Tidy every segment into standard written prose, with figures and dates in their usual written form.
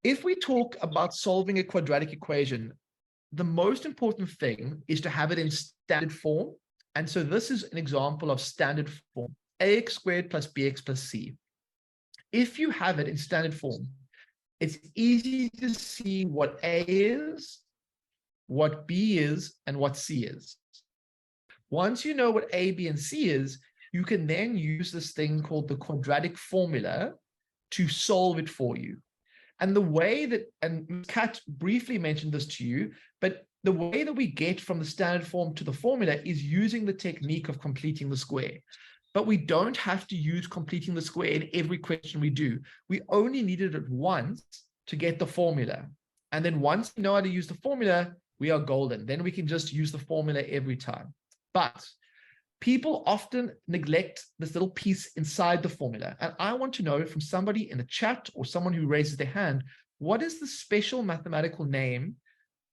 If we talk about solving a quadratic equation, the most important thing is to have it in standard form. And so this is an example of standard form, ax squared plus bx plus c. If you have it in standard form, it's easy to see what a is, what b is, and what c is. Once you know what a, b, and c is, you can then use this thing called the quadratic formula to solve it for you. And the way that, and Kat briefly mentioned this to you, but the way that we get from the standard form to the formula is using the technique of completing the square. But we don't have to use completing the square in every question we do. We only needed it once to get the formula. And then once we know how to use the formula, we are golden. Then we can just use the formula every time. But people often neglect this little piece inside the formula. And I want to know from somebody in the chat or someone who raises their hand, what is the special mathematical name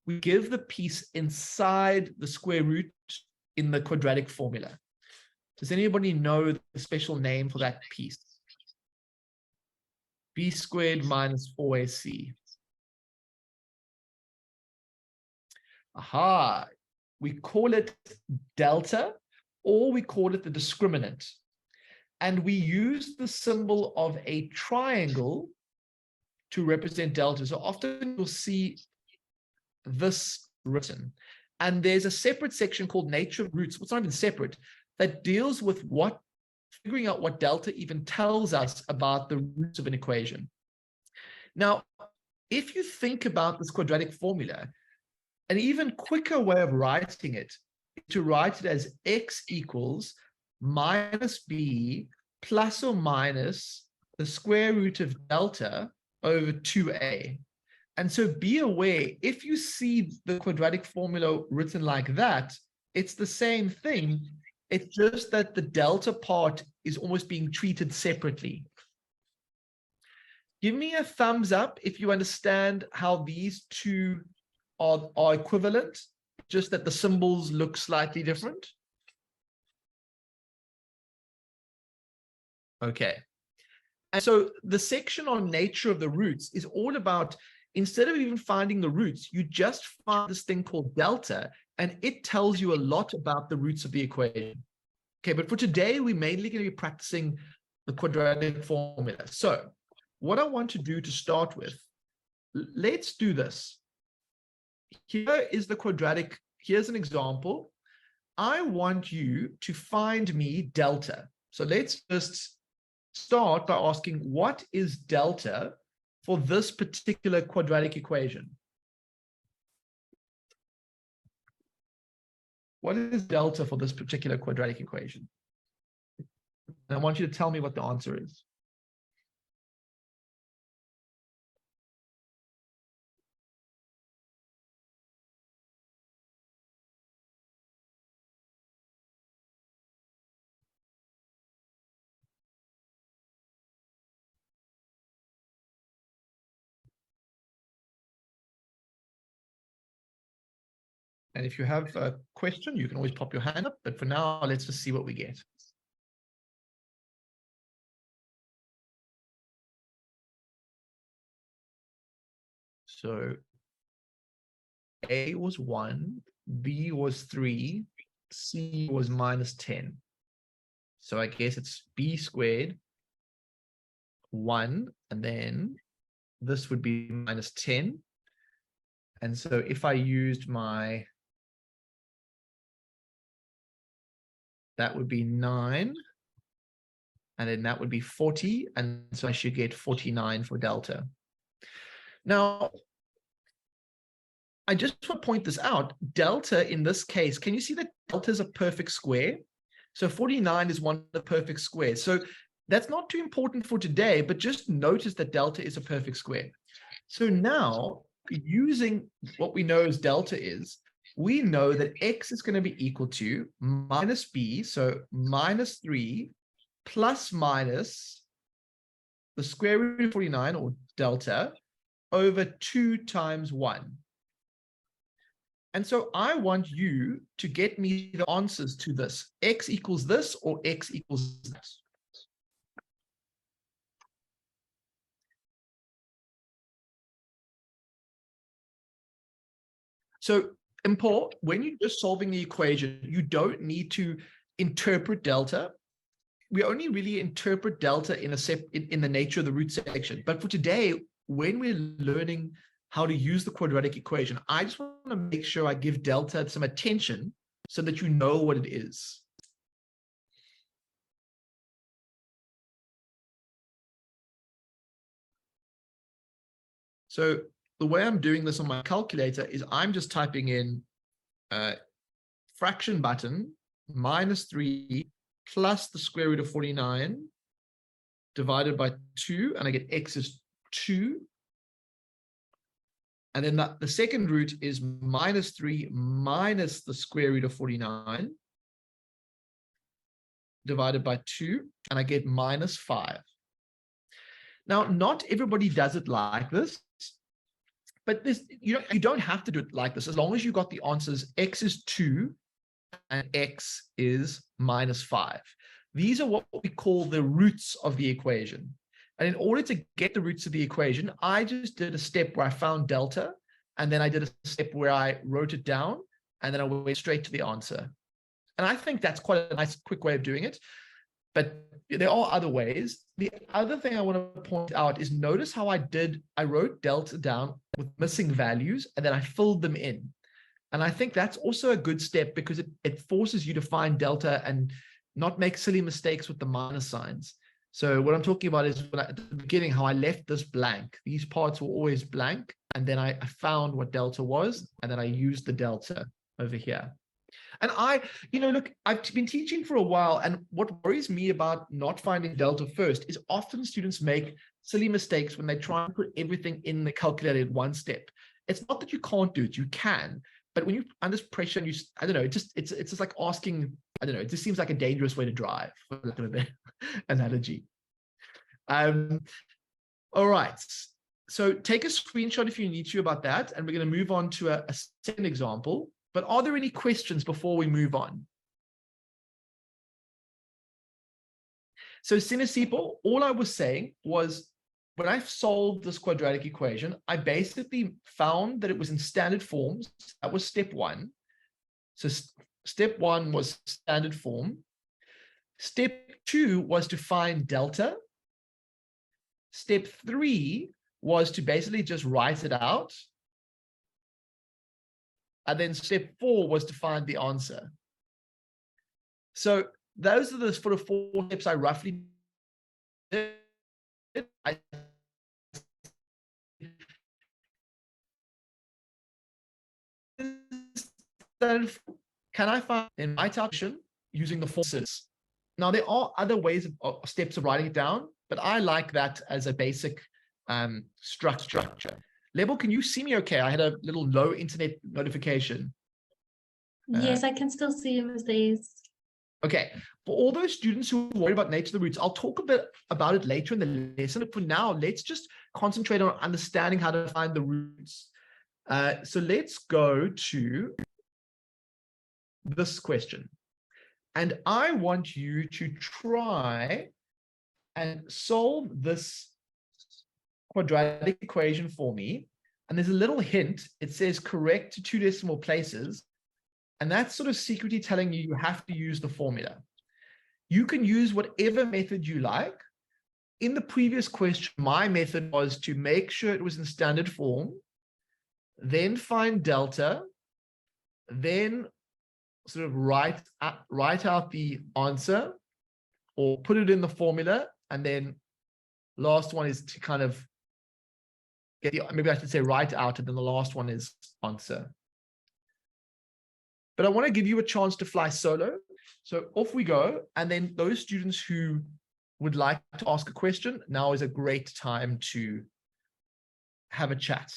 we give the piece inside the square root in the quadratic formula? Does anybody know the special name for that piece? B squared minus 4ac. Aha, we call it delta, or we call it the discriminant. And we use the symbol of a triangle to represent delta. So often you'll see this written. And there's a separate section called nature of roots. Well, it's not even separate, that deals with figuring out what delta even tells us about the roots of an equation. Now, if you think about this quadratic formula, an even quicker way of writing it is to write it as x equals minus b plus or minus the square root of delta over 2a. And so be aware, if you see the quadratic formula written like that, it's the same thing. It's just that the delta part is almost being treated separately. Give me a thumbs up if you understand how these two are equivalent, just that the symbols look slightly different. Okay. And so the section on nature of the roots is all about, instead of even finding the roots, you just find this thing called delta, and it tells you a lot about the roots of the equation. Okay, but for today, we're mainly going to be practicing the quadratic formula. So what I want to do to start with, let's do this. Here is the quadratic. Here's an example. I want you to find me delta. So let's just start by asking, what is delta for this particular quadratic equation? What is delta for this particular quadratic equation? And I want you to tell me what the answer is. And if you have a question, you can always pop your hand up. But for now, let's just see what we get. So A was 1, B was 3, C was minus 10. So I guess it's B squared 1, and then this would be minus 10. And so if I used my, that would be 9, and then that would be 40, and so I should get 49 for delta. Now, I just want to point this out. Delta in this case, can you see that delta is a perfect square? So 49 is one of the perfect squares. So that's not too important for today, but just notice that delta is a perfect square. So now, using what we know as delta is, we know that x is going to be equal to minus b, so minus 3 plus minus the square root of 49, or delta, over 2 times 1. And so I want you to get me the answers to this. X equals this, or x equals this. So important, when you're just solving the equation, you don't need to interpret delta. We only really interpret delta in the nature of the root section. But for today, when we're learning how to use the quadratic equation, I just want to make sure I give delta some attention so that you know what it is. So the way I'm doing this on my calculator is I'm just typing in fraction button -3 plus the square root of 49 divided by 2, and I get x is 2. And then the second root is -3 minus the square root of 49 divided by 2, and I get -5. Now, not everybody does it like this, but this you don't have to do it like this as long as you got the answers x is 2 and x is -5. These are what we call the roots of the equation. And in order to get the roots of the equation, I just did a step where I found delta, and then I did a step where I wrote it down, and then I went straight to the answer. And I think that's quite a nice, quick way of doing it. But there are other ways. The other thing I want to point out is notice how I wrote delta down with missing values, and then I filled them in. And I think that's also a good step because it forces you to find delta and not make silly mistakes with the minus signs. So what I'm talking about is at the beginning, how I left this blank. These parts were always blank. And then I found what delta was, and then I used the delta over here. And look, I've been teaching for a while, and what worries me about not finding delta first is often students make silly mistakes when they try and put everything in the calculator in one step. It's not that you can't do it, you can. But when you're under pressure and I don't know, it's just like asking, I don't know, it just seems like a dangerous way to drive, for lack of an analogy. All right. So take a screenshot if you need to about that, and we're going to move on to a second example. But are there any questions before we move on? So Sinisipo, all I was saying was when I solved this quadratic equation, I basically found that it was in standard forms. That was step 1. So step 1 was standard form. Step 2 was to find delta. Step 3 was to basically just write it out. And then step 4 was to find the answer. So those are the sort of 4 steps I roughly did. Can I find in my tabulation using the formulas? Now, there are other ways of steps of writing it down, but I like that as a basic structure. Lebo, can you see me okay? I had a little low internet notification. Yes, I can still see you, Mr. East. Okay, for all those students who are worried about nature of the roots, I'll talk a bit about it later in the lesson. For now, let's just concentrate on understanding how to find the roots. So let's go to this question. And I want you to try and solve this quadratic equation for me. And there's a little hint. It says correct to 2 decimal places. And that's sort of secretly telling you have to use the formula. You can use whatever method you like. In the previous question, my method was to make sure it was in standard form, then find delta, then sort of write out the answer or put it in the formula, and then last one is to kind of get the, maybe I should say write out, and then the last one is answer. But I want to give you a chance to fly solo. So off we go. And then those students who would like to ask a question, now is a great time to have a chat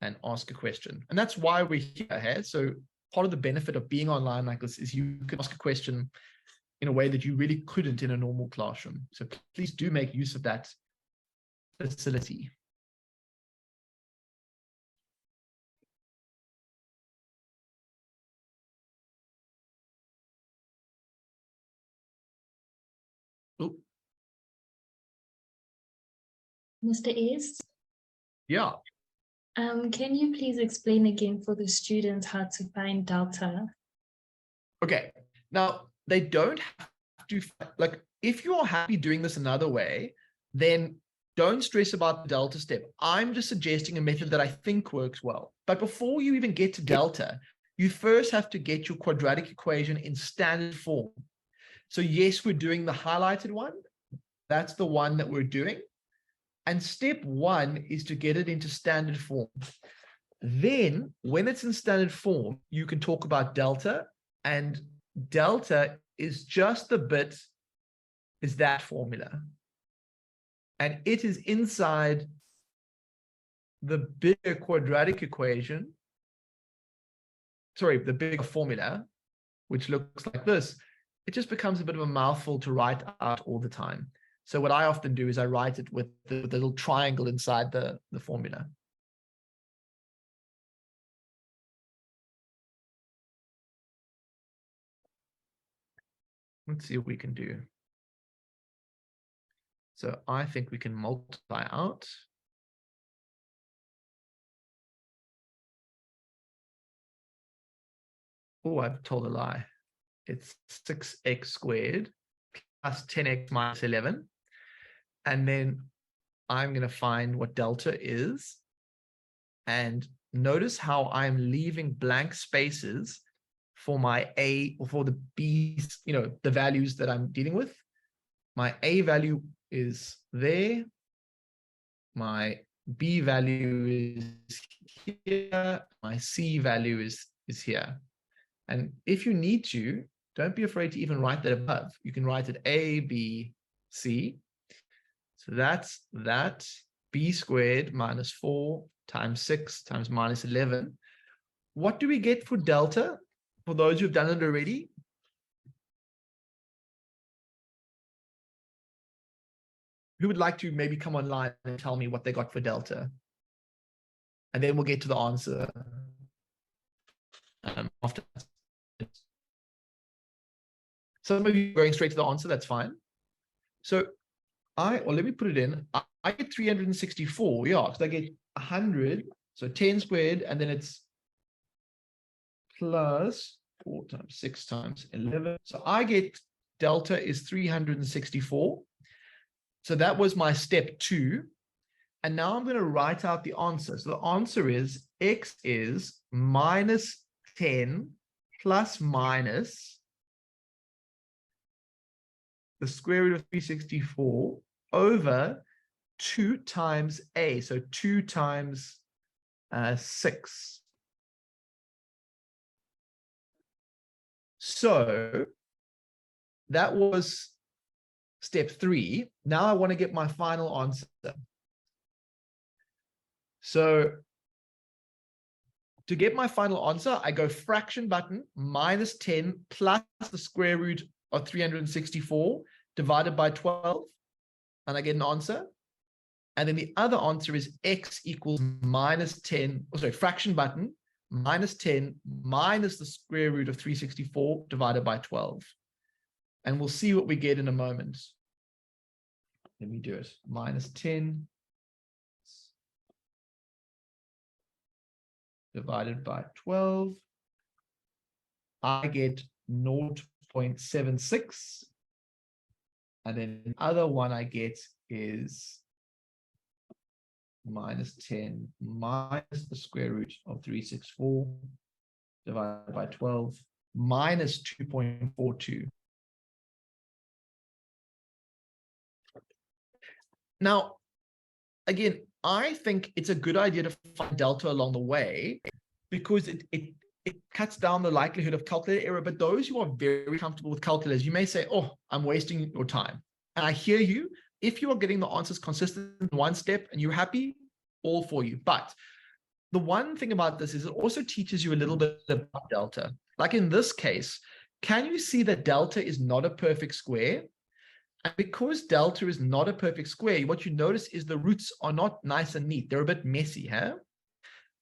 and ask a question. And that's why we're here. So part of the benefit of being online like this is you can ask a question in a way that you really couldn't in a normal classroom. So please do make use of that facility. Oh. Mr. East? Yeah. Can you please explain again for the students how to find delta? Okay, now they don't have to, like, if you are happy doing this another way, then don't stress about the delta step. I'm just suggesting a method that I think works well. But before you even get to delta, you first have to get your quadratic equation in standard form. So yes, we're doing the highlighted one. That's the one that we're doing. And step one is to get it into standard form. Then when it's in standard form, you can talk about delta, and delta is just the bit, is that formula. And it is inside the bigger quadratic equation, sorry, the bigger formula, which looks like this. It just becomes a bit of a mouthful to write out all the time. So what I often do is I write it with the little triangle inside the formula. Let's see what we can do. So I think we can multiply out. Oh, I've told a lie. It's 6x squared plus 10x minus 11. And then I'm going to find what delta is. And notice how I'm leaving blank spaces for my A, or for the B, the values that I'm dealing with. My A value is there. My B value is here. My C value is here. And if you need to, don't be afraid to even write that above. You can write it A, B, C. So that's that. B squared minus 4 times 6 times minus 11. What do we get for delta? For those who've done it already? Who would like to maybe come online and tell me what they got for delta? And then we'll get to the answer after. Some of you going straight to the answer, that's fine. So let me put it in. I get 364, yeah, because I get 100, so 10 squared, and then it's plus 4 times 6 times 11. So I get delta is 364. So that was my step 2. And now I'm going to write out the answer. So the answer is x is minus 10 plus minus the square root of 364 over 2 times a. So 2 times 6. So that was step 3. Now I want to get my final answer. So to get my final answer, I go fraction button minus 10 plus the square root of 364 divided by 12, and I get an answer. And then the other answer is x equals minus 10, fraction button minus 10 minus the square root of 364 divided by 12. And we'll see what we get in a moment. Let me do it. Minus 10 divided by 12. I get 0.76. And then the other one I get is minus 10 minus the square root of 364 divided by 12 minus 2.42. Now, again, I think it's a good idea to find delta along the way because it cuts down the likelihood of calculator error. But those who are very comfortable with calculators, you may say, oh, I'm wasting your time. And I hear you. If you are getting the answers consistent in one step and you're happy, all for you. But the one thing about this is it also teaches you a little bit about delta. Like in this case, can you see that delta is not a perfect square? And because delta is not a perfect square, what you notice is the roots are not nice and neat. They're a bit messy, huh?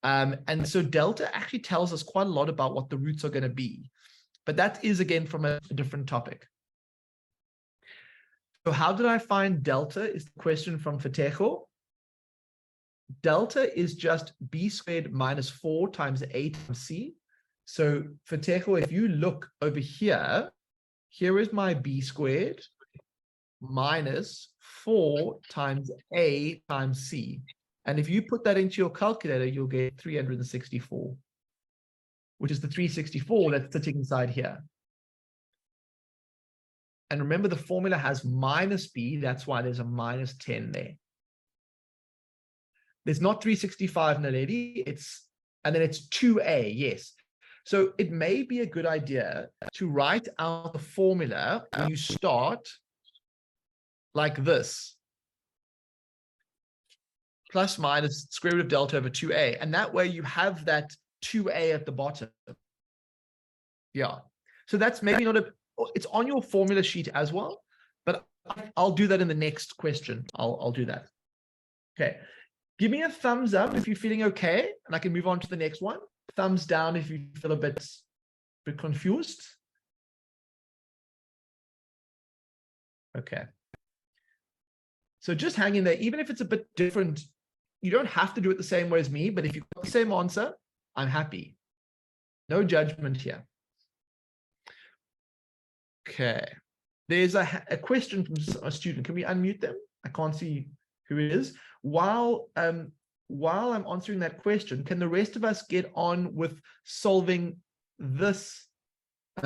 And so delta actually tells us quite a lot about what the roots are going to be. But that is, again, from a different topic. So how did I find delta is the question from Fatejo. delta is just b squared minus 4 times a times c. So for Tejo, if you look over here, here is my b squared minus 4 times a times c. And if you put that into your calculator, you'll get 364, which is the 364 that's sitting inside here. And remember, the formula has minus b. That's why there's a minus 10 there. There's not 365 naledi, and then it's 2a, yes. So it may be a good idea to write out the formula when you start like this. Plus minus square root of delta over 2a. And that way you have that 2a at the bottom. Yeah. So that's maybe not it's on your formula sheet as well, but I'll do that in the next question. I'll do that. Okay. Give me a thumbs up if you're feeling okay, and I can move on to the next one. Thumbs down if you feel a bit confused. Okay. So just hang in there. Even if it's a bit different, you don't have to do it the same way as me, but if you've got the same answer, I'm happy. No judgment here. Okay. There's a question from a student. Can we unmute them? I can't see who it is. While I'm answering that question, can the rest of us get on with solving this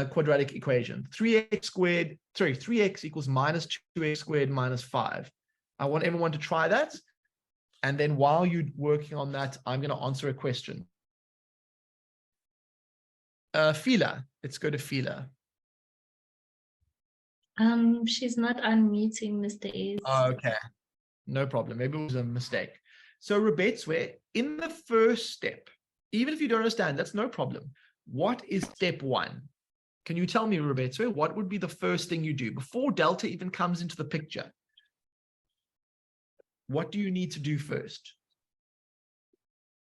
quadratic equation? 3x equals minus 2x squared minus 5. I want everyone to try that. And then while you're working on that, I'm going to answer a question. Fila, let's go to Fila. She's not unmuting, Mr. Ace. Okay, no problem. Maybe it was a mistake. So Rebetswe, in the first step, even if you don't understand, that's no problem. What is step 1? Can you tell me, Rebetswe, what would be the first thing you do before delta even comes into the picture? What do you need to do first?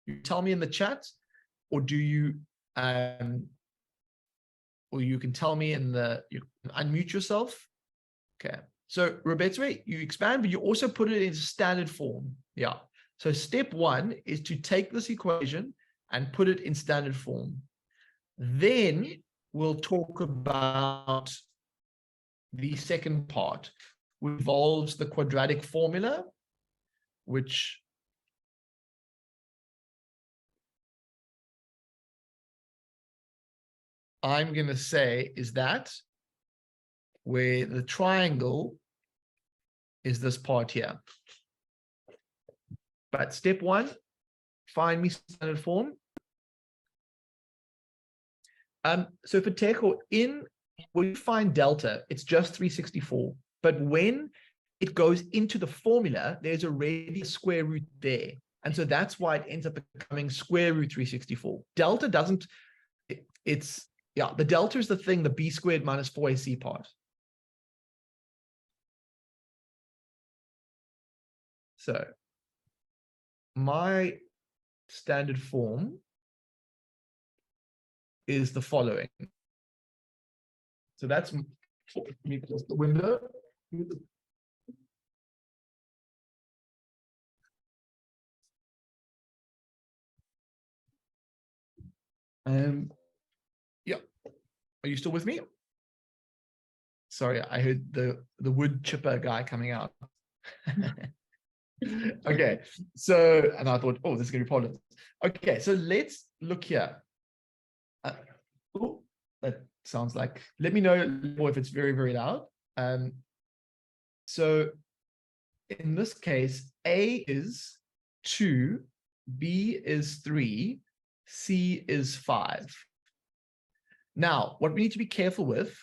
You tell me in the chat, or do you or you can tell me in you can unmute yourself. Okay. So Rebetswe, you expand, but you also put it in standard form. Yeah. So step 1 is to take this equation and put it in standard form. Then we'll talk about the second part, which involves the quadratic formula, which I'm going to say is that where the triangle is this part here. But step 1, find me standard form. So for Tejo, when you find delta, it's just 364. But when it goes into the formula, there's already a square root there. And so that's why it ends up becoming square root 364. Delta doesn't, the delta is the thing, the b squared minus 4ac part. So my standard form is the following. So that's me close the window. Yeah. Are you still with me? Sorry, I heard the wood chipper guy coming out. Okay, so, and I thought, oh, this is going to be problems. Okay, so let's look here. Oh, that sounds like, let me know if it's very, very loud. So in this case, A is 2, B is 3, C is 5. Now, what we need to be careful with,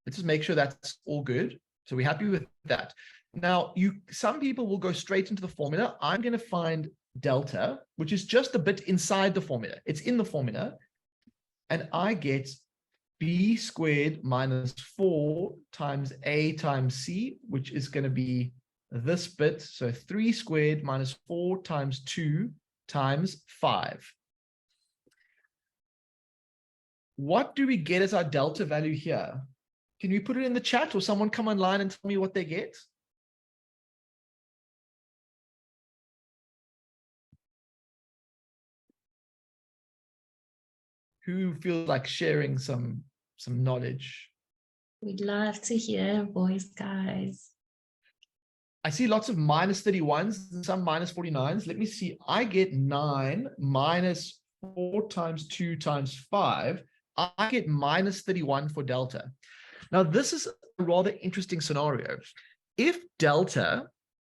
let's just make sure that's all good. So we're happy with that. Now, some people will go straight into the formula. I'm going to find delta, which is just a bit inside the formula. It's in the formula. And I get b squared minus 4 times a times c, which is going to be this bit. So 3 squared minus 4 times 2 times 5. What do we get as our delta value here? Can we put it in the chat, or someone come online and tell me what they get? Who feels like sharing some knowledge? We'd love to hear your voice, guys. I see lots of minus 31s and some minus 49s. Let me see. I get 9 minus 4 times 2 times 5. I get minus 31 for delta. Now, this is a rather interesting scenario. If delta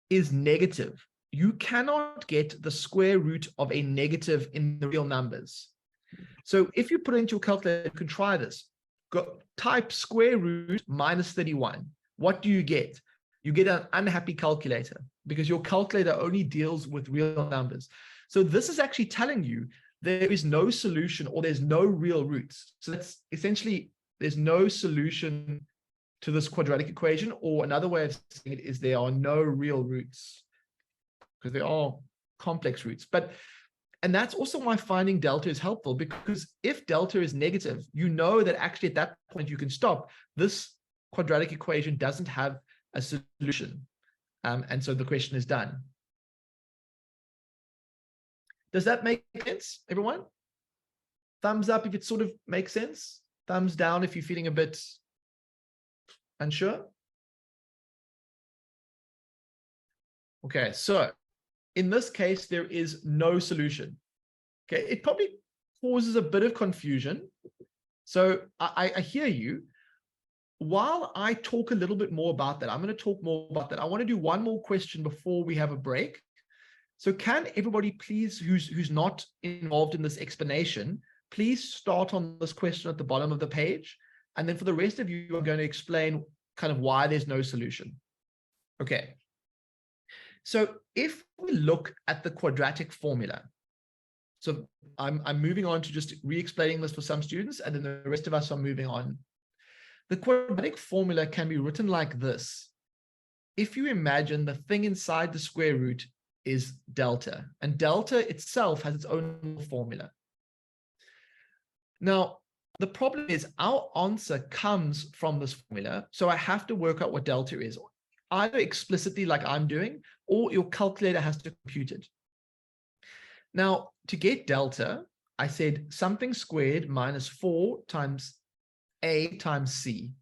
is negative, you cannot get the square root of a negative in the real numbers. So if you put it into your calculator, you can try this. Type square root minus 31. What do you get? You get an unhappy calculator because your calculator only deals with real numbers. So this is actually telling you there is no solution or there's no real roots. So that's essentially, there's no solution to this quadratic equation, or another way of saying it is there are no real roots because there are complex roots. And that's also why finding delta is helpful, because if delta is negative, you know that actually at that point you can stop. This quadratic equation doesn't have a solution. And so the question is done. Does that make sense, everyone? Thumbs up if it sort of makes sense. Thumbs down if you're feeling a bit unsure. Okay, so in this case, there is no solution. Okay, it probably causes a bit of confusion. So I hear you. While I talk a little bit more about that, I'm going to talk more about that. I want to do one more question before we have a break. So can everybody please, who's not involved in this explanation, please start on this question at the bottom of the page. And then for the rest of you, I'm going to explain kind of why there's no solution. Okay. So if we look at the quadratic formula, so I'm moving on to just re-explaining this for some students, and then the rest of us are moving on. The quadratic formula can be written like this. If you imagine the thing inside the square root is delta, and delta itself has its own formula. Now, the problem is our answer comes from this formula, so I have to work out what delta is, either explicitly like I'm doing, or your calculator has to compute it. Now, to get delta, I said something squared minus 4 times a times c,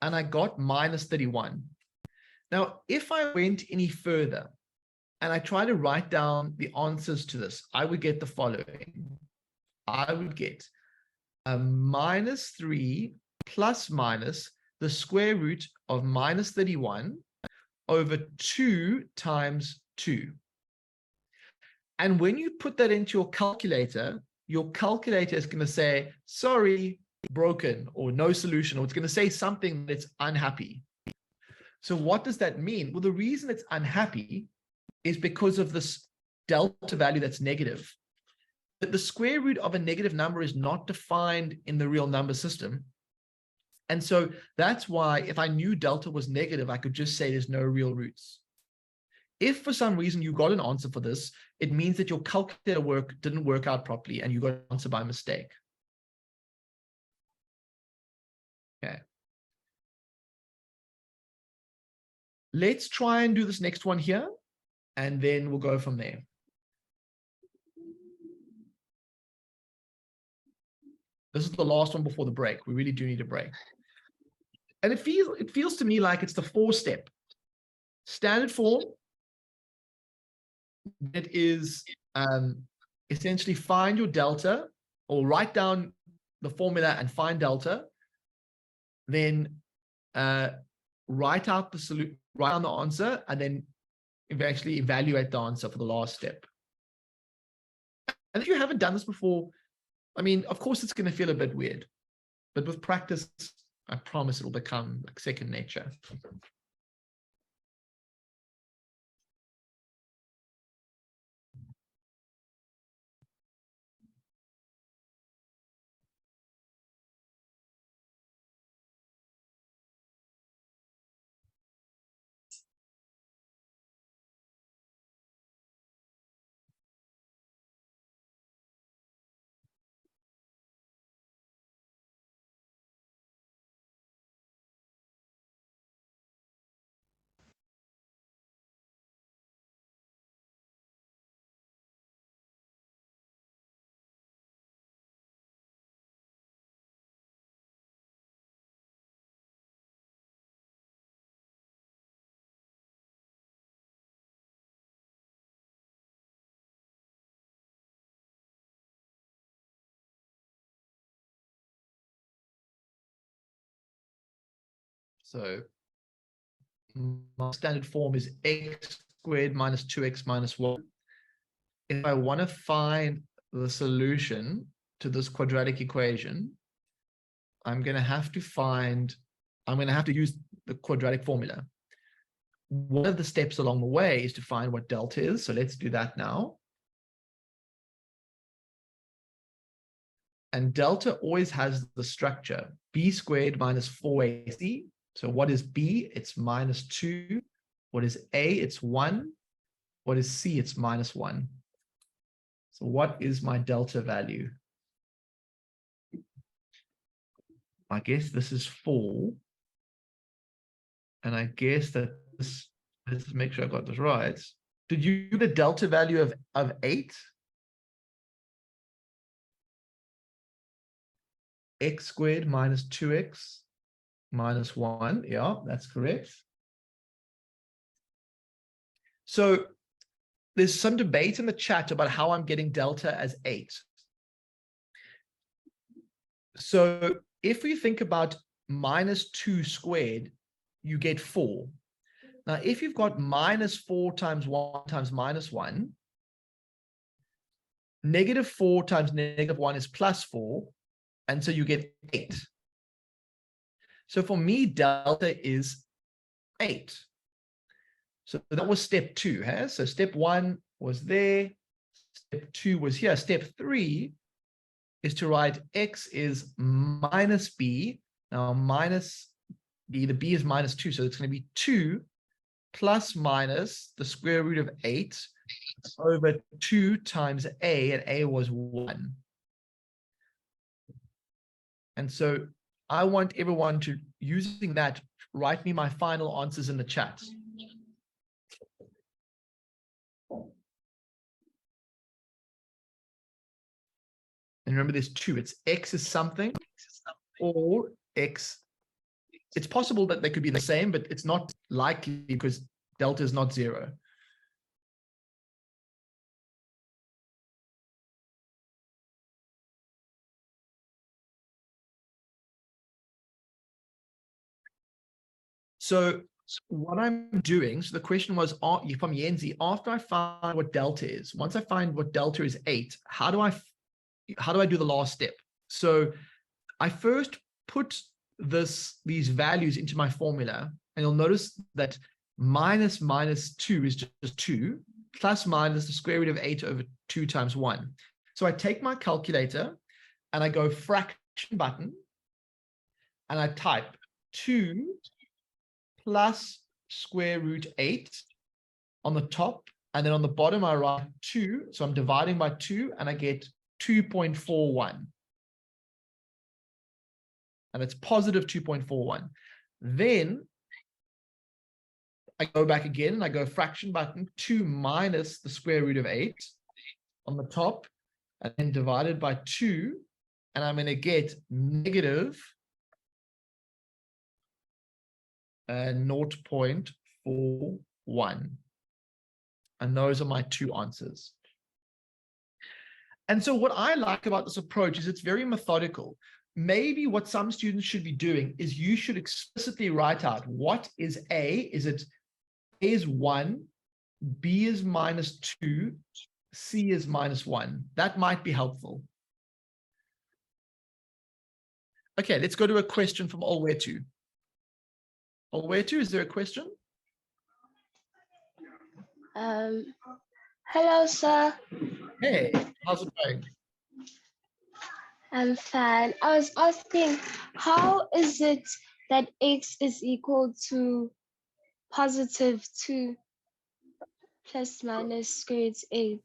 and I got minus 31. Now, if I went any further and I try to write down the answers to this, I would get the following. I would get a minus 3 plus minus the square root of minus 31 over 2 times 2. And when you put that into your calculator is going to say, sorry, broken, or no solution, or it's going to say something that's unhappy. So what does that mean? Well, the reason it's unhappy is because of this delta value that's negative. But the square root of a negative number is not defined in the real number system. And so that's why if I knew delta was negative, I could just say there's no real roots. If for some reason you got an answer for this, it means that your calculator work didn't work out properly and you got an answer by mistake. Okay. Let's try and do this next one here, and then we'll go from there. This is the last one before the break. We really do need a break. And it feels to me like it's the 4-step standard form. It is essentially find your delta, or write down the formula and find delta. Then write out the solution, write down the answer, and then eventually evaluate the answer for the last step. And if you haven't done this before, I mean, of course, it's going to feel a bit weird, but with practice, I promise it'll become like second nature. So my standard form is x squared minus 2x minus 1. If I want to find the solution to this quadratic equation, I'm going to have to use the quadratic formula. One of the steps along the way is to find what delta is. So let's do that now. And delta always has the structure b squared minus 4ac. So what is b? It's minus 2. What is a? It's 1. What is c? It's minus 1. So what is my delta value? I guess this is 4. And I guess that this, let's make sure I got this right. Did you do the delta value of 8? X squared minus 2x minus 1. Yeah, that's correct. So there's some debate in the chat about how I'm getting delta as 8. So if we think about minus 2 squared, you get 4. Now, if you've got minus 4 times 1 times minus 1, negative 4 times negative 1 is plus 4. And so you get 8. So for me, delta is 8. So that was step 2. Huh? So step 1 was there. Step 2 was here. Step 3 is to write x is minus b. Now minus b, the b is minus 2. So it's going to be 2 plus minus the square root of 8 over 2 times a, and a was 1. And so I want everyone to, using that, write me my final answers in the chat. And remember, there's 2. It's x is something, or x. It's possible that they could be the same, but it's not likely because delta is not 0. So what I'm doing, so the question was from Yenzi, after I find what delta is, once I find what delta is 8, how do I do the last step? So I first put these values into my formula, and you'll notice that minus 2 is just 2, plus minus the square root of 8 over 2 times 1. So I take my calculator and I go fraction button, and I type 2 plus square root 8 on the top, and then on the bottom I write 2. So I'm dividing by 2, and I get 2.41. And it's positive 2.41. Then I go back again and I go fraction button, 2 minus the square root of 8 on the top, and then divided by 2, and I'm going to get negative 0.41. And those are my 2 answers. And so what I like about this approach is it's very methodical. Maybe what some students should be doing is you should explicitly write out what is A. Is it A is 1, B is minus 2, C is minus 1. That might be helpful. Okay, let's go to a question from Olwetu. Olwetu, is there a question? Hello, sir. Hey, how's it going? I'm fine. I was asking, how is it that x is equal to positive 2 plus minus square root 8?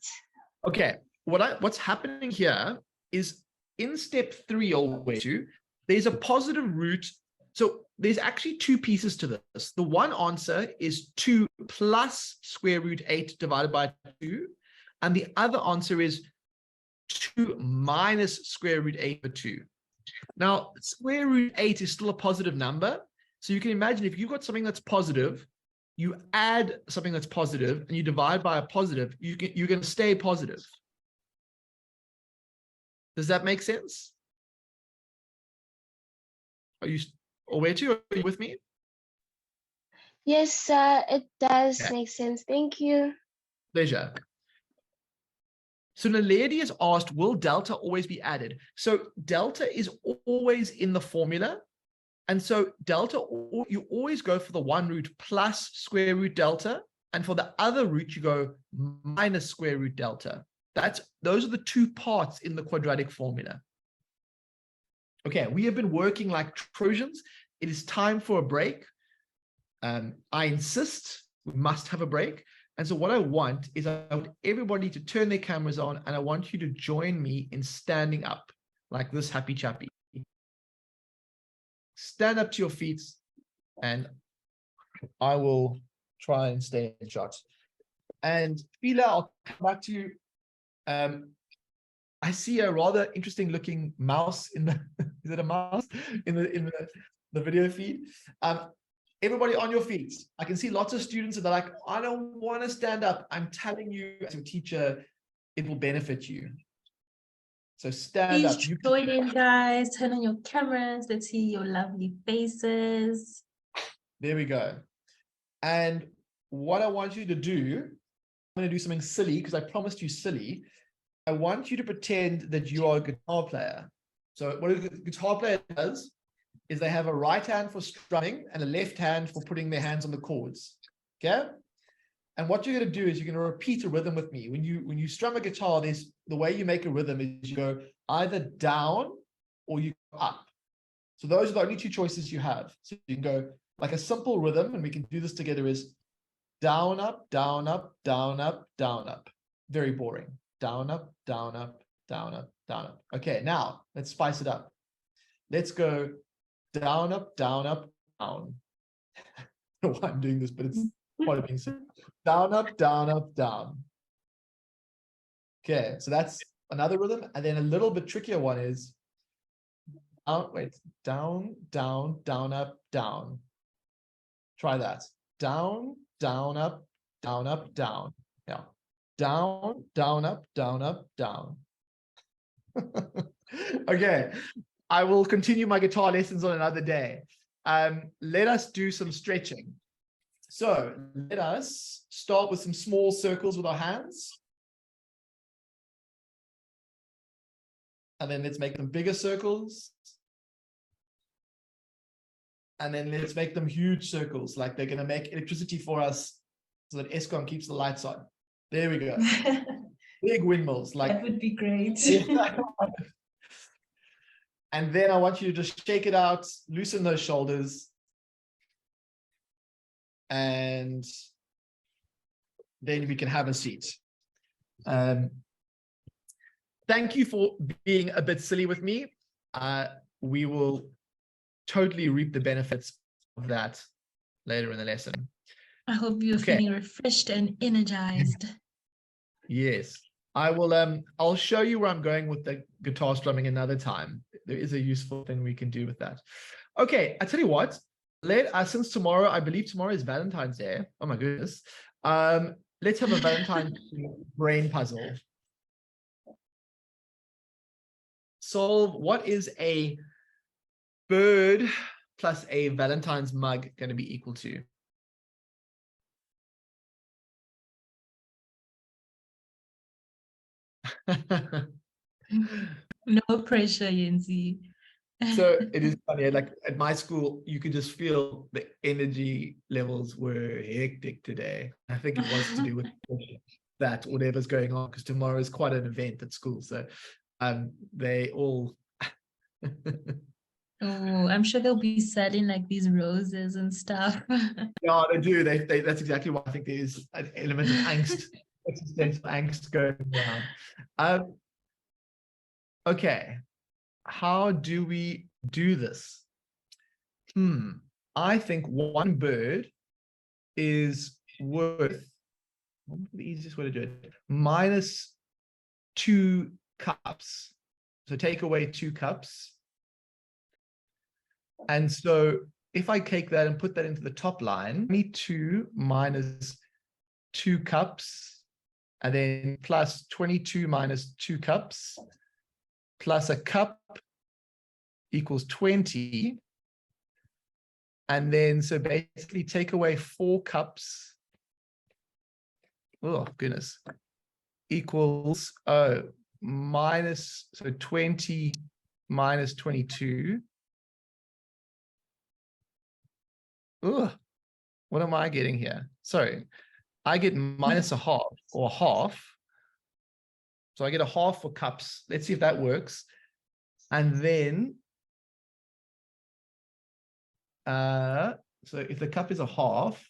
Okay, what's happening here is in step 3, Olwetu, there's a positive root. So there's actually 2 pieces to this. The one answer is 2 plus square root 8 divided by 2. And the other answer is 2 minus square root 8 over 2. Now, square root 8 is still a positive number. So you can imagine if you've got something that's positive, you add something that's positive, and you divide by a positive, you're going to stay positive. Does that make sense? Are you with me? Yes, sir, it does Okay. make sense. Thank you. Pleasure. So Naledi has asked, will delta always be added? So delta is always in the formula. And so delta, you always go for the one root plus square root delta. And for the other root, you go minus square root delta. Those are the two parts in the quadratic formula. Okay, we have been working like Trojans. It is time for a break. I insist we must have a break. And so what I want is I want everybody to turn their cameras on, and I want you to join me in standing up like this happy chappy. Stand up to your feet, and I will try and stay in shot. And Fila, I'll come back to you. I see a rather interesting looking mouse in the is it a mouse in the video feed? Everybody on your feet. I can see lots of students that are like, I don't want to stand up. I'm telling you as a teacher, it will benefit you. So stand up. Please join in, guys. Turn on your cameras. Let's see your lovely faces. There we go. And what I want you to do, I'm going to do something silly because I promised you silly. I want you to pretend that you are a guitar player. So what a guitar player does is they have a right hand for strumming and a left hand for putting their hands on the chords. Okay? And what you're going to do is you're going to repeat a rhythm with me. When you strum a guitar, the way you make a rhythm is you go either down or you go up. So those are the only two choices you have. So you can go like a simple rhythm, and we can do this together, is down, up, down, up, down, up, down, up. Very boring. Down, up, down, up, down, up, down, up. Okay, now let's spice it up. Let's go down, up, down, up, down. I don't know why I'm doing this, but it's part of being said. Down, up, down, up, down. Okay, so that's another rhythm. And then a little bit trickier one is down, down, down, up, down. Try that. Down, down, up, down, up, down. Yeah. Down, down, up, down, up, down. Okay. I will continue my guitar lessons on another day. Let us do some stretching. So let us start with some small circles with our hands. And then let's make them bigger circles. And then let's make them huge circles, like they're going to make electricity for us so that Eskom keeps the lights on. There we go. Big windmills. Like, that would be great. And then I want you to just shake it out, loosen those shoulders. And then we can have a seat. Thank you for being a bit silly with me. We will totally reap the benefits of that later in the lesson. I hope you're feeling refreshed and energized. Yes, I will. I'll show you where I'm going with the guitar strumming another time. There is a useful thing we can do with that. Okay, I tell you what. Since tomorrow, I believe tomorrow is Valentine's Day. Oh my goodness. Let's have a Valentine's brain puzzle. Solve what is a bird plus a Valentine's mug going to be equal to? No pressure, Yenzi. So it is funny, like at my school, you could just feel the energy levels were hectic today. I think it was to do with that, whatever's going on, because tomorrow is quite an event at school. So they all Oh, I'm sure they'll be selling like these roses and stuff. Yeah, they do. That's exactly why I think there is an element of angst, existential angst going around. Okay, how do we do this? I think one bird is worth, what's the easiest way to do it? Minus 2 cups. So take away 2 cups. And so if I take that and put that into the top line, 22 minus 2 cups, and then plus 22 minus 2 cups, plus a cup equals 20. And then, so basically take away 4 cups. Oh, goodness. Equals, minus, so 20 minus 22. Oh, what am I getting here? Sorry, I get minus a half or half. So I get a half for cups. Let's see if that works. And then, so if the cup is a half,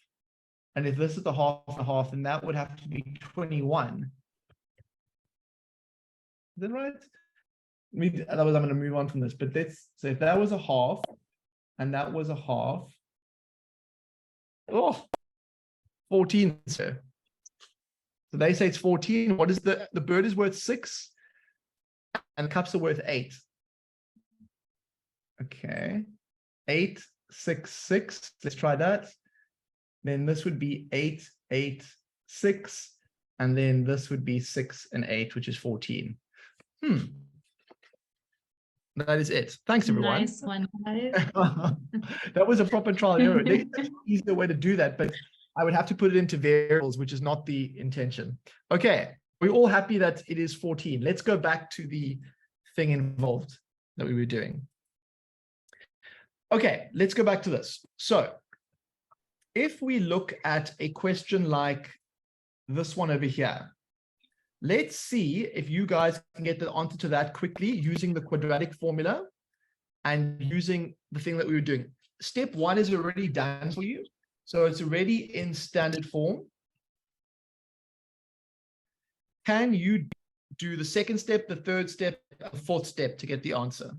and if this is the half and a half, then that would have to be 21. Is that right? Otherwise, I'm going to move on from this. But let's, so if that was a half, and that was a half, oh, 14, sir. So they say it's 14. What is the bird is worth 6, and cups are worth 8. Okay, 8, 6, 6. Let's try that. Then this would be 8, 8, 6, and then this would be 6 and 8, which is 14. That is it. Thanks, everyone. Nice one, guys. That was a proper trial and error. There's an easier way to do that, but I would have to put it into variables, which is not the intention. Okay, we're all happy that it is 14. Let's go back to the thing involved that we were doing. Okay, let's go back to this. So if we look at a question like this one over here, let's see if you guys can get the answer to that quickly using the quadratic formula and using the thing that we were doing. Step 1 is already done for you. So it's already in standard form. Can you do the second step, the third step, the fourth step to get the answer?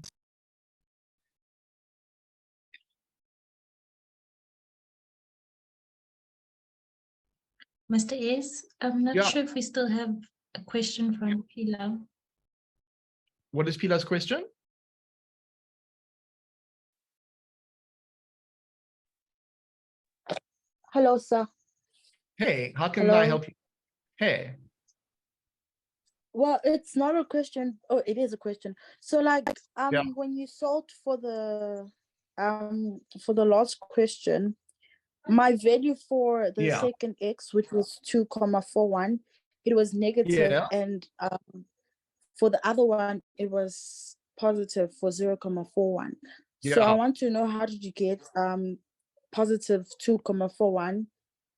Mr. S, I'm not Yeah. sure if we still have a question from Pilar. What is Pilar's question? Hello, sir. Hey, how can Hello. I help you? Hey. Well, it's not a question. Oh, it is a question. So, like, Yeah. when you solved for the last question, my value for the Yeah. second x, which was 2,41, it was negative, Yeah. and for the other one, it was positive for 0,41. So I Yeah. want to know, how did you get positive 2,41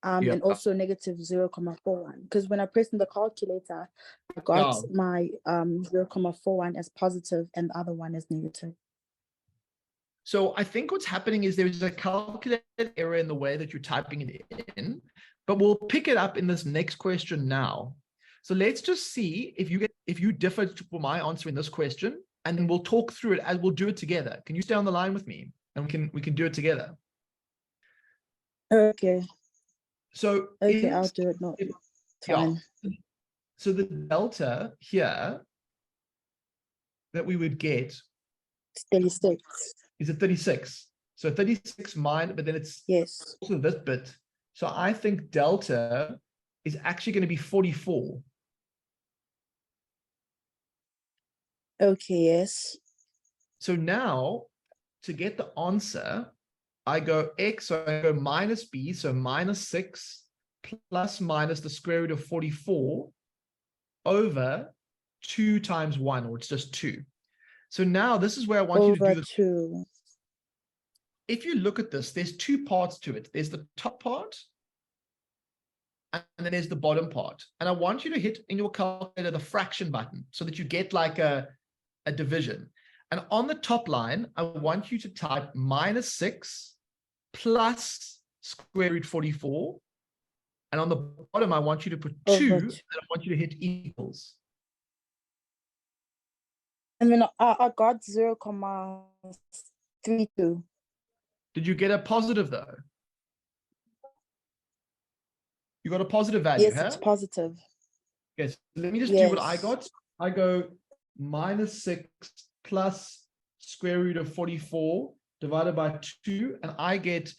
Yeah. and also negative 0,41? Because when I pressed in the calculator, I got my 0,41 as positive and the other one as negative. So I think what's happening is there's a calculated error in the way that you're typing it in, but we'll pick it up in this next question now. So let's just see if you differ for my answer in this question, and then we'll talk through it as we'll do it together. Can you stay on the line with me? And we can do it together. Okay. So Okay, I'll do it. No, fine. So the delta here that we would get 36. is a 36. So 36 minus, but then it's Yes. also this bit. So I think delta is actually going to be 44. Okay, yes. So now to get the answer, I go x, so I go minus b, so minus 6 plus minus the square root of 44 over 2 times 1, or it's just 2. So now this is where I want you to Over do the 2. If you look at this, there's 2 parts to it. There's the top part, and then there's the bottom part. And I want you to hit in your calculator the fraction button so that you get like a division. And on the top line, I want you to type minus 6 plus square root 44. And on the bottom, I want you to put 2, and I want you to hit equals. And then I got 0,32. Did you get a positive though? You got a positive value, Yes, it's positive. Yes. Let me just do what I got. I go minus 6 plus square root of 44 divided by 2, and I get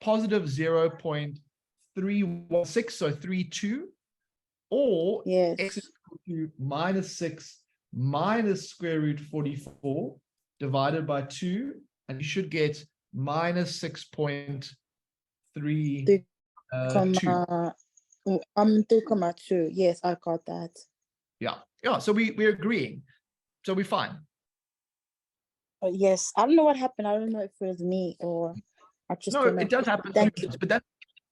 positive 0.316, so 32, or x is equal to minus 6 minus square root 44 divided by 2, and you should get minus 6.32. Three comma, 3,2. Yes, I got that. Yeah. Yeah. So we're agreeing. So we're fine. Yes, I don't know what happened. I don't know if it was me or I just No, don't know. it does happen. Thank you. But that's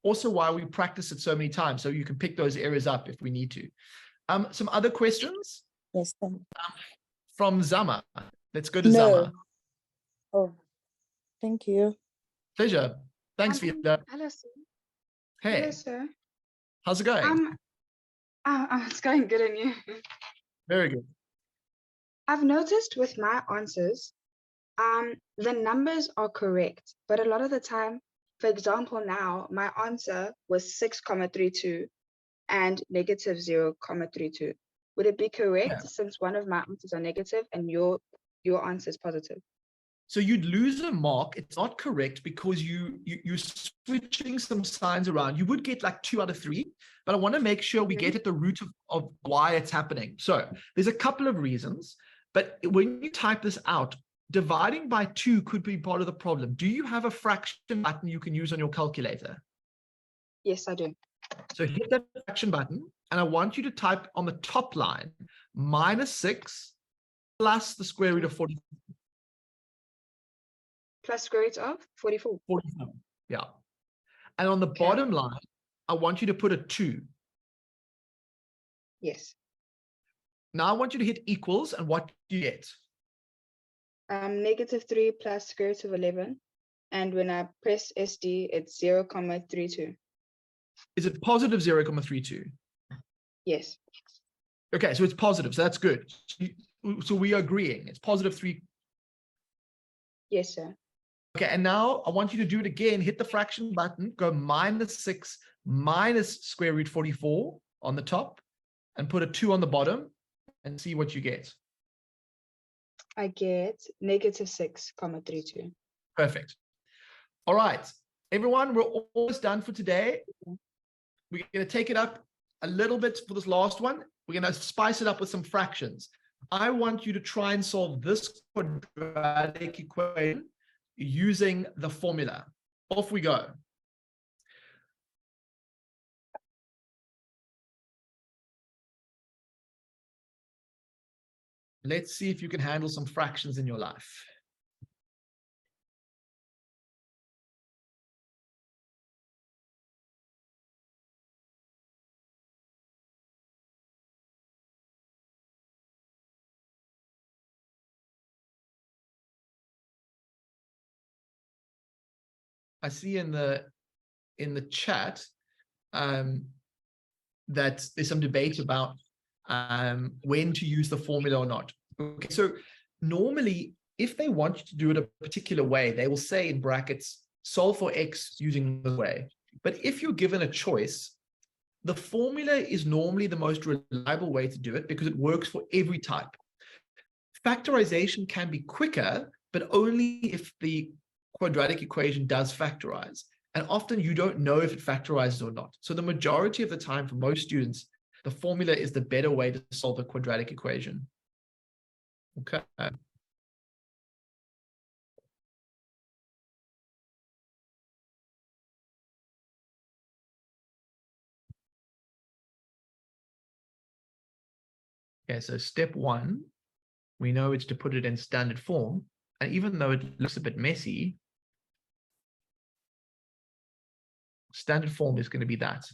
also why we practice it so many times, so you can pick those areas up if we need to. Some other questions Yes. from Zama. Let's go to No. Zama. Oh, thank you. Pleasure. Thanks, Vida. Hello, sir. Hey, Hello, sir. how's it going? It's going good, and you? Very good. I've noticed with my answers, the numbers are correct, but a lot of the time, for example, now my answer was 6,32 and negative 0,32. Would it be correct since one of my answers are negative and your answer is positive? So you'd lose a mark. It's not correct because you're switching some signs around. You would get like 2 out of 3, but I want to make sure we get at the root of why it's happening. So there's a couple of reasons, but when you type this out, dividing by 2 could be part of the problem. Do you have a fraction button you can use on your calculator? Yes, I do. So hit that fraction button, and I want you to type on the top line, minus 6 plus the square root of 44. Plus square root of 44. 44. Yeah. And on the bottom line, I want you to put a 2. Yes. Now I want you to hit equals, and what do you get? Negative 3 plus square root of 11. And when I press SD, it's 0,32. Is it positive 0,32? Yes. Okay, so it's positive, so that's good. So we are agreeing. It's positive 3. Yes, sir. Okay, and now I want you to do it again. Hit the fraction button, go minus 6 minus square root 44 on the top, and put a 2 on the bottom, and see what you get. I get negative 6,32. Perfect. All right, everyone, we're almost done for today. We're going to take it up a little bit for this last one. We're going to spice it up with some fractions. I want you to try and solve this quadratic equation using the formula. Off we go. Let's see if you can handle some fractions in your life. I see in the chat that there's some debate about when to use the formula or not. Okay, so normally, if they want you to do it a particular way, they will say in brackets, solve for x using the way. But if you're given a choice, the formula is normally the most reliable way to do it because it works for every type. Factorization can be quicker, but only if the quadratic equation does factorize. And often you don't know if it factorizes or not. So the majority of the time for most students, the formula is the better way to solve a quadratic equation. Okay. Okay, so step 1, we know it's to put it in standard form. And even though it looks a bit messy, standard form is going to be that.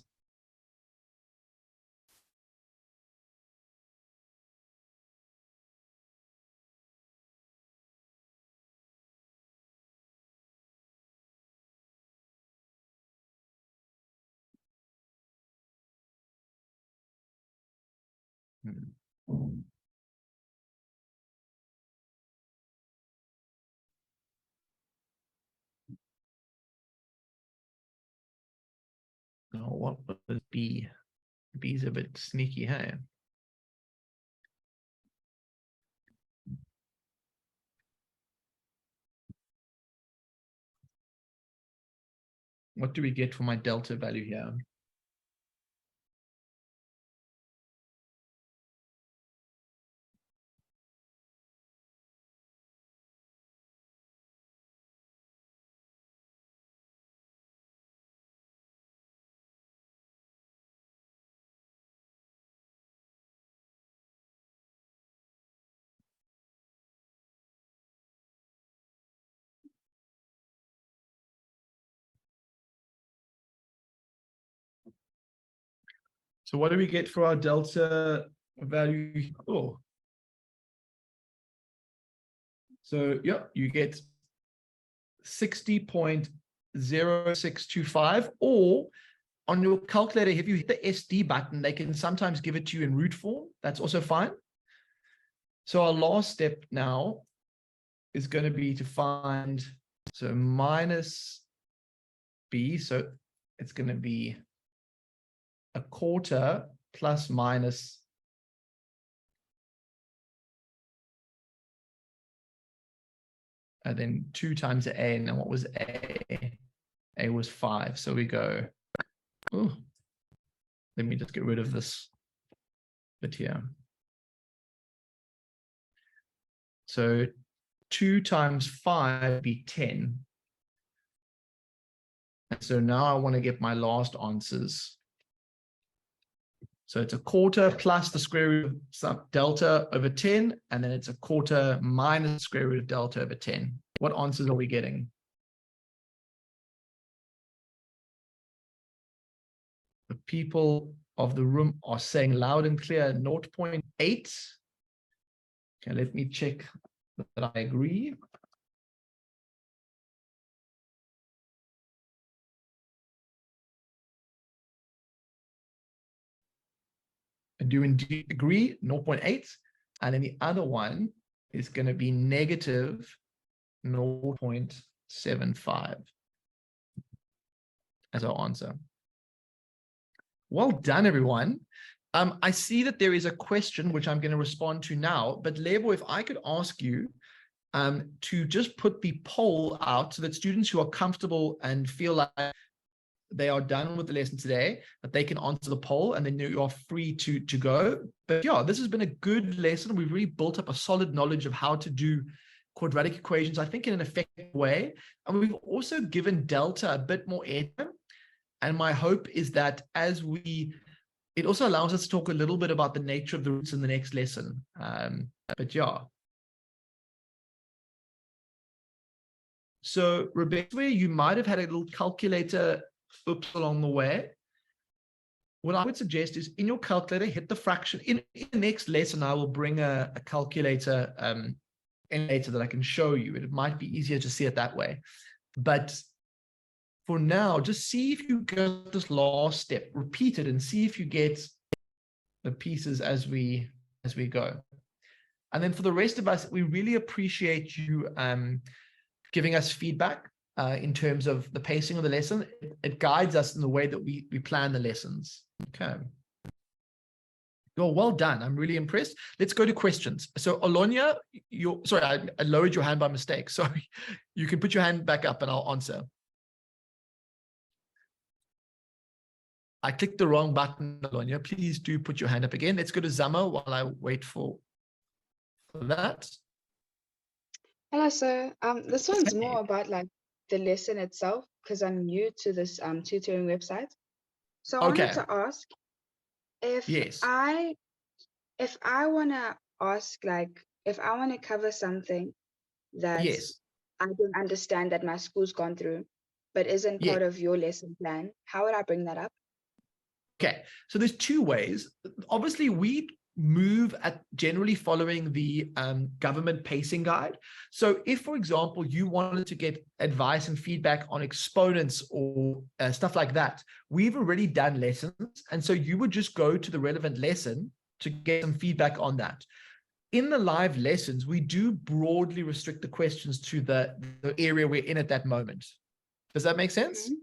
Now, what was B? B's a bit sneaky, hey? What do we get for my delta value here? So what do we get for our delta value? Oh. So, yeah, you get 60.0625, or on your calculator, if you hit the SD button, they can sometimes give it to you in root form. That's also fine. So our last step now is going to be to find, so minus B, so it's going to be a quarter plus minus and then 2 times A, and then what was A? A was 5. So we go, oh, let me just get rid of this bit here. So 2 times 5 would be 10. And so now I want to get my last answers. So it's a quarter plus the square root of some delta over 10, and then it's a quarter minus the square root of delta over 10. What answers are we getting? The people of the room are saying loud and clear 0.8. Okay, let me check that I agree. I do indeed agree, 0.8. And then the other one is going to be negative 0.75 as our answer. Well done, everyone. I see that there is a question which I'm going to respond to now, but Lebo, if I could ask you to just put the poll out so that students who are comfortable and feel like they are done with the lesson today, that they can answer the poll, and then you are free to go. But yeah, this has been a good lesson. We've really built up a solid knowledge of how to do quadratic equations, I think, in an effective way. And we've also given delta a bit more airtime. And my hope is that it also allows us to talk a little bit about the nature of the roots in the next lesson. But yeah. So Rebecca, you might have had a little calculator oops along the way. What I would suggest is in your calculator, hit the fraction. In the next lesson, I will bring a calculator in later that I can show you. It might be easier to see it that way. But for now, just see if you get this last step, repeat it, and see if you get the pieces as we go. And then for the rest of us, we really appreciate you giving us feedback in terms of the pacing of the lesson. It guides us in the way that we plan the lessons. Okay. Well done. I'm really impressed. Let's go to questions. So Alonia, sorry, I lowered your hand by mistake. Sorry. You can put your hand back up and I'll answer. I clicked the wrong button, Alonia. Please do put your hand up again. Let's go to Zama while I wait for that. Hello, sir. This one's more about like the lesson itself, because I'm new to this tutoring website. So I wanted to ask if I want to ask, like, if I want to cover something that I don't understand that my school's gone through, but isn't part of your lesson plan, how would I bring that up? Okay, so there's 2 ways. Obviously, we move at generally following the government pacing guide. So if, for example, you wanted to get advice and feedback on exponents or stuff like that, we've already done lessons. And so you would just go to the relevant lesson to get some feedback on that. In the live lessons, we do broadly restrict the questions to the area we're in at that moment. Does that make sense? Mm-hmm.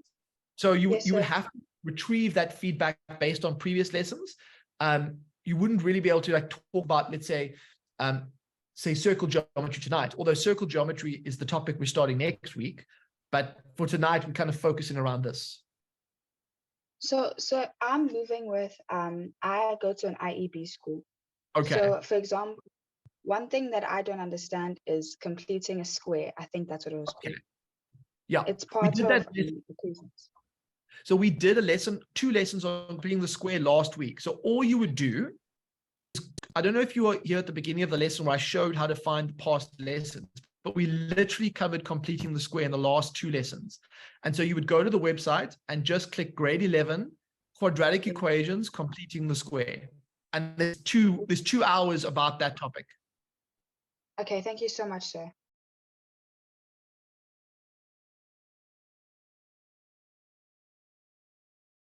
So you would have to retrieve that feedback based on previous lessons. You wouldn't really be able to like talk about, let's say circle geometry tonight, although circle geometry is the topic we're starting next week. But for tonight, we're kind of focusing around this. So I'm moving with, I go to an IEB school. Okay. So for example, one thing that I don't understand is completing a square. I think that's what it was called. Yeah. It's part of the equations. So we did 2 lessons on completing the square last week. So all you would do is, I don't know if you were here at the beginning of the lesson where I showed how to find past lessons, but we literally covered completing the square in the last 2 lessons. And so you would go to the website and just click grade 11 quadratic equations completing the square. And there's 2 hours about that topic. Okay, thank you so much, sir.